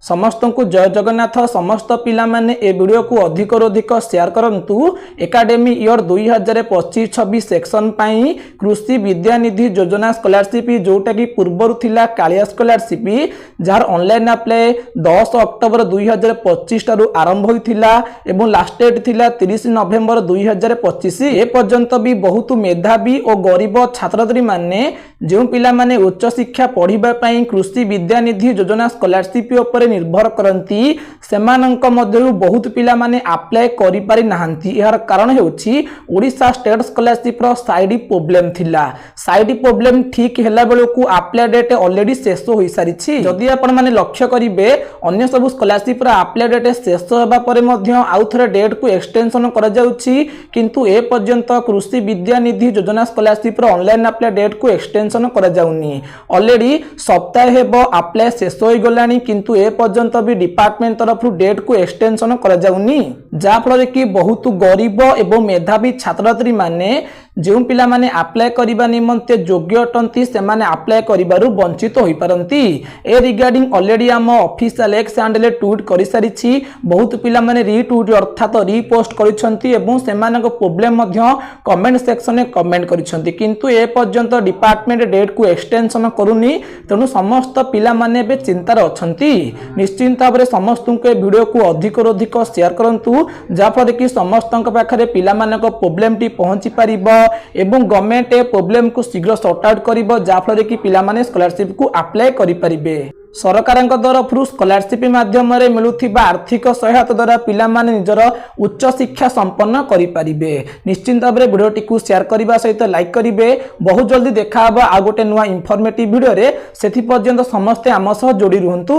समस्त को जय जगन्नाथ। समस्त पिला माने ए वीडियो को अधिक अधिक शेयर करंतु। एकाडेमी ईयर 2025-26 सेक्शन पाई कृषि विद्यानिधि योजना स्कॉलरशिप जोटा कि पूर्वर थिला कालिया स्कॉलरशिप जार ऑनलाइन अप्लाई 10 अक्टोबर 2025 ठारू आरंभ होइथिला एवं लास्ट डेट थिला 30 नवेम्बर 2025। ए पर्यंत भी बहुत मेधावी और गरीब छात्र छात्री माने जो पिला माने उच्च शिक्षा पढ़िबा पई कृषि विद्यानिधि योजना स्कॉलरशिप ऊपर निर्भर करती सेमानंक मध्यरु बहुत पिला माने अप्लाई करि पारि नाहंती। यार कारण हेउछि ओडिशा स्टेट स्कॉलरशिप रो साइड प्रॉब्लम थिला। साइड प्रॉब्लम ठीक हैला बेलकु अप्लाई डेट ऑलरेडी शेष होई सारिछि। जदि आपण माने लक्ष्य करिवे अन्य सब स्कॉलरशिप रो अप्लाई डेट शेष होबा परे मध्य आउ थरे डेट को एक्सटेंशन करा जाउछि, किंतु ए पर्यंत कृषि विद्यानिधि योजना स्कॉलरशिप रो ऑनलाइन अप्लाई डेट को एक्सटेंशन करा जाउनी। ऑलरेडी सप्ताह हेबो अप्लाई शेष होई गलानी, किंतु ए पर्यंत भी डिपार्टमेंट तरफ डेट को एक्सटेंशन करा जाउनी, जा फल कि बहुत गरीब एवं मेधावी छात्र छात्री माने जो पिला माने अप्लाई करिबा निमंते योग्य अटंती से माने अप्लाई करिबारु वंचित होई पारंती। ए रिगार्डिंग ऑलरेडी हम ऑफिशियल एक्स हैंडल ट्वीट करि सारिछि। बहुत पिला माने रीट्वीट अर्थात रीपोस्ट करिसंती एवं सेमानक प्रॉब्लम मध्य कमेंट सेक्शन में कमेंट करिसंती, किंतु ए पर्यंत डिपार्टमेंट डेट को एक्सटेंशन करूनी। तेणु समस्त पिला माने बे चिंतार अछंती। निश्चिंत भाव समस्त के वीडियो को अधिक अधिक शेयर करंतु, जा फल कि समस्त पाखरे पिला मानक प्रॉब्लम टी पहुंची पारिबो एवं गवर्नमेंट ए प्रॉब्लम को शीघ्र सॉर्ट आउट करिबो, जा फल कि पिला माने स्कॉलरशिप को अप्लाई करि परिबे। सरकार तरफ स्कॉलरशिप माध्यम मिलुथिबा आर्थिक सहायता द्वारा पिला माने निजर उच्च शिक्षा संपन्न करि परिबे। निश्चिंत भाव वीडियोटी को शेयर करने सहित लाइक करिवे। बहुत जल्दी देखा आ गोटे नुआ इनफॉर्मेटिव वीडियो रे। सेथि पर्यंत समस्ते आम सह जोड़ी रुहंतु।